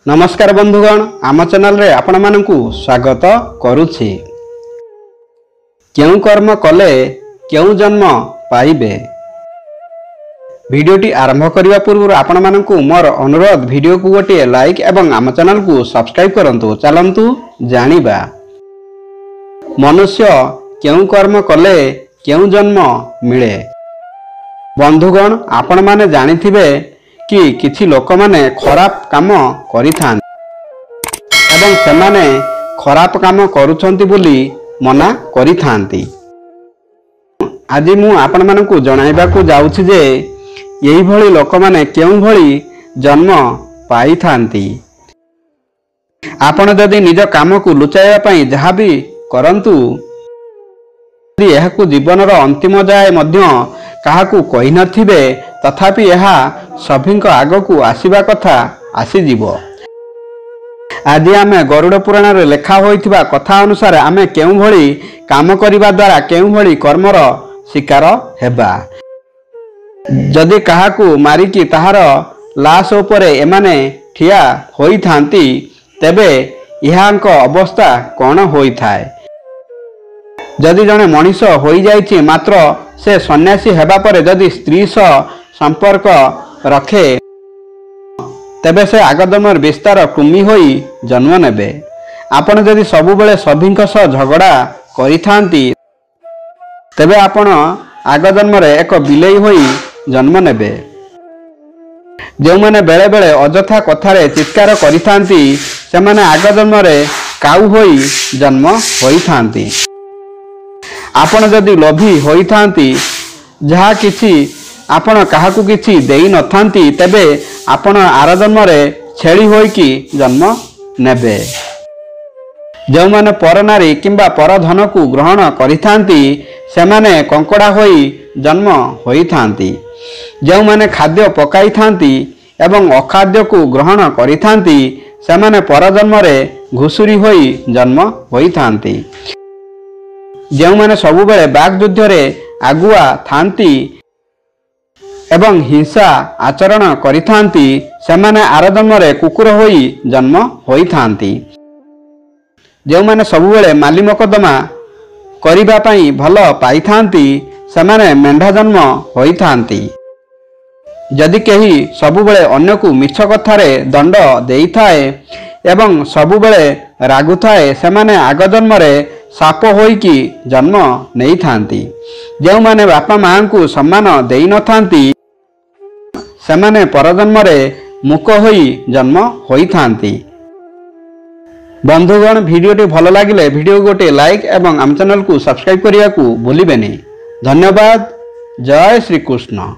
नमस्कार बंधुगण, आम चैनल रे आपण मानकु स्वागत करुछि। क्यों कर्म कले क्यों जन्म पाइबे। वीडियोटी आरंभ करने पूर्व आपण मानकु मोर अनुरोध, वीडियो को गोटे लाइक एवं आम चैनल को सब्सक्राइब करंतु। चलंतु जानिबा मनुष्य क्यों कर्म कले क्यों जन्म मिले। बंधुगण, आपण माने जानिथिबे कि किछि लोक माने खराब काम करिथान एवं सेमाने खराब काम करुछंती बोली मना करिथांती। आज मु आपण मानकु जणाइबाकू जाउछि जे एही भली लोक माने केउ भली जन्म पाई थांती। आपण जदि निज काम को लुचाइबा पई जहा भी करंतु, यदि एहाकू जीवनर अंतिम जाए मध्य काहाकू कहि नथिबे, तथापि यह सभिंक आगकू आसीबा कथा आसीजिवो। आज आमे गरुड़ पुराण रे लेखा होइथिबा कथा अनुसार आमे केउ भली काम करिबा द्वारा केउ भली कर्मर शिकार हेबा। जदि काहाकू मारिकी ताहार लाश उपरे एमाने ठिया होई थांती, तेबे इहांक अवस्था कौन होई थाए। जदि जने मनीष होई जाइछि, मात्र से सन्यासी हेबा परे जदि स्त्री सह संपर्क रखे, तेबे से आगजन्म विस्तार कृमि होई जन्म नेबे। आपण जदि सबु बेले सभिंक सह झगड़ा करिथांती, तेबे आपण आगजन्म रे एक बिलेई होई जन्म नेबे। जो माने बेले बेले अजथा कथारे चित्कार करिथांती, से माने आगजन्म रे काऊ होई जन्म होई थांती। आपण जदि लोभी होई थांती, जहा किछि आपण काहाकू किछि देई नथांती, तेबे आपण आर जन्म रे छेली होइकी जन्म नेबे। जो माने पर नारी किंबा पर धन को ग्रहण करिथांती, सेमाने कंकड़ा होई जन्म होई थांती। जो माने खाद्य पकाई थांती एवं अखाद्य को ग्रहण करिथांती, सेमाने पर जन्म रे घुसुरी होई जन्म होई थांती। जो माने सबु बेले बाग युद्ध रे आगुआ थांती एवं हिंसा आचरण करिथांती, सेमाने आर जन्म रे कुकुर होई जन्म होई थांती। जो माने सबु बेले माली मकदमा करिबा पई भल पाई थांती, सेमाने मेंढा जन्म होई थांती। जदि केही सबु बेले अन्य को मिछ कथारे दंड देई थाए एवं सबु बेले रागु थाए, सेमाने आग जन्म रे साप होइकी जन्म नेई थांती। जो माने बापा मां को सम्मान देई न थांती, सेमाने परजन्म रे मुक होई जन्म होई थांती। बंधुगण, वीडियोटी भल लागिले वीडियो गोटे लाइक एवं आम चैनल को सब्सक्राइब करिया को भूलिबेनी। धन्यवाद। जय श्री कृष्ण।